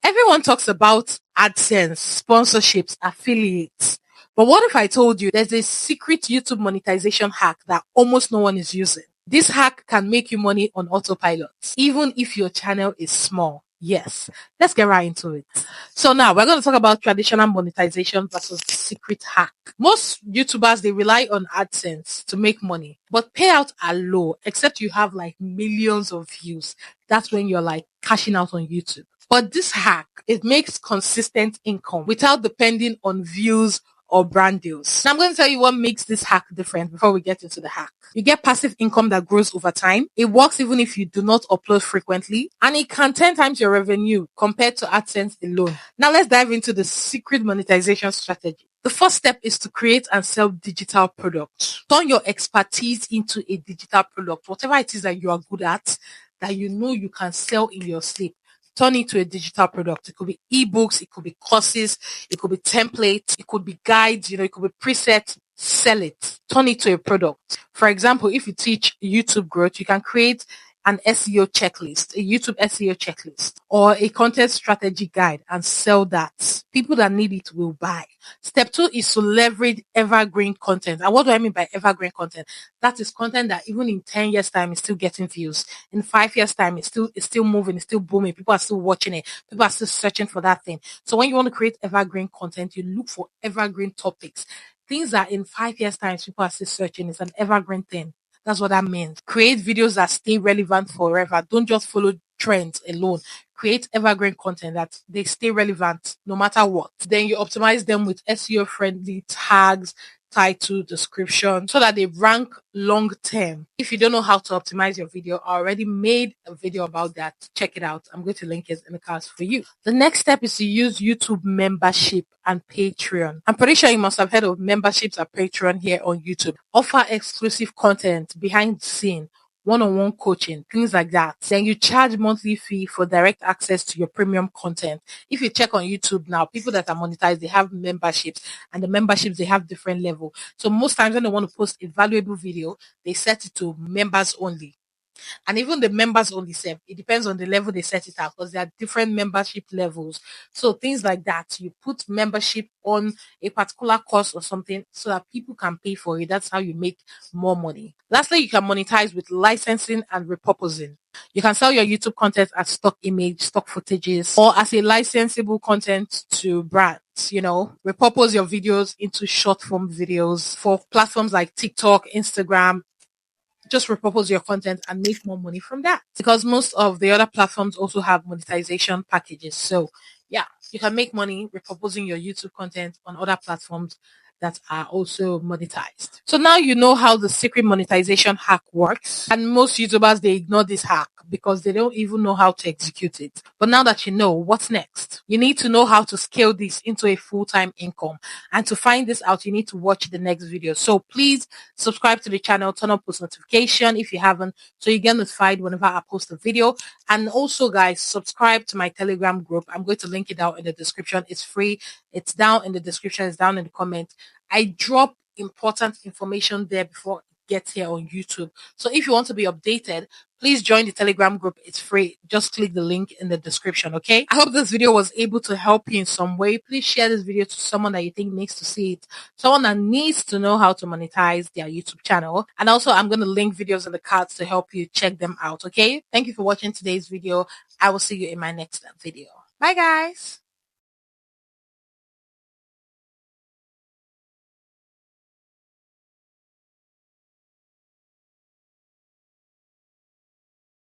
Everyone talks about AdSense, sponsorships, affiliates. But what if I told you there's a secret YouTube monetization hack that almost no one is using? This hack can make you money on autopilot, even if your channel is small. Yes, let's get right into it. So now we're going to talk about traditional monetization versus secret hack. Most YouTubers, they rely on AdSense to make money, but payouts are low, except you have like millions of views. That's when you're like cashing out on YouTube. But this hack, it makes consistent income without depending on views or brand deals. Now I'm going to tell you what makes this hack different before we get into the hack. You get passive income that grows over time. It works even if you do not upload frequently, and it can 10 times your revenue compared to AdSense alone. Now let's dive into the secret monetization strategy. The first step is to create and sell digital products. Turn your expertise into a digital product. Whatever it is that you are good at, that you know you can sell in your sleep, turn it to a digital product. It could be ebooks, it could be courses, it could be templates, it could be guides, it could be presets. Sell it. Turn it to a product. For example, if you teach YouTube growth, you can create an SEO checklist, a YouTube SEO checklist, or a content strategy guide and sell that. People that need it will buy. Step 2 is to leverage evergreen content. And what do I mean by evergreen content? That is content that even in 10 years time is still getting views. In 5 years time, it's still moving, it's still booming. People are still watching it. People are still searching for that thing. So when you want to create evergreen content, you look for evergreen topics. Things that in 5 years time, people are still searching. It's an evergreen thing. That's what that means. Create videos that stay relevant forever. Don't just follow trends alone. Create evergreen content that they stay relevant no matter what. Then you optimize them with SEO friendly tags, title, description, so that they rank long term. If you don't know how to optimize your video, I already made a video about that. Check it out. I'm going to link it in the cards for you. The next step is to use YouTube membership and Patreon. I'm pretty sure you must have heard of memberships and Patreon here on YouTube. Offer exclusive content behind the scene, one-on-one coaching, things like that. Then you charge monthly fee for direct access to your premium content. If you check on YouTube now, people that are monetized, they have memberships, and the memberships, they have different level. So most times when they want to post a valuable video, they set it to members only. And even the members only serve, it depends on the level they set it out, because there are different membership levels. So things like that, you put membership on a particular course or something so that people can pay for it. That's how you make more money. Lastly, you can monetize with licensing and repurposing. You can sell your YouTube content as stock image, stock footages, or as a licensable content to brands. Repurpose your videos into short form videos for platforms like TikTok, Instagram. Just repurpose your content and make more money from that, because most of the other platforms also have monetization packages. So yeah, you can make money repurposing your YouTube content on other platforms that are also monetized. So now you know how the secret monetization hack works. And most YouTubers, they ignore this hack because they don't even know how to execute it. But now that you know, what's next? You need to know how to scale this into a full-time income. And to find this out, you need to watch the next video. So please subscribe to the channel, turn on post notification if you haven't, so you get notified whenever I post a video. And also, guys, subscribe to my Telegram group. I'm going to link it down in the description. It's free. It's down in the description. It's down in the comment. I drop important information there before it gets here on YouTube. So if you want to be updated, please join the Telegram group. It's free. Just click the link in the description, okay? I hope this video was able to help you in some way. Please share this video to someone that you think needs to see it. Someone that needs to know how to monetize their YouTube channel. And also, I'm going to link videos in the cards to help you check them out, okay? Thank you for watching today's video. I will see you in my next video. Bye, guys.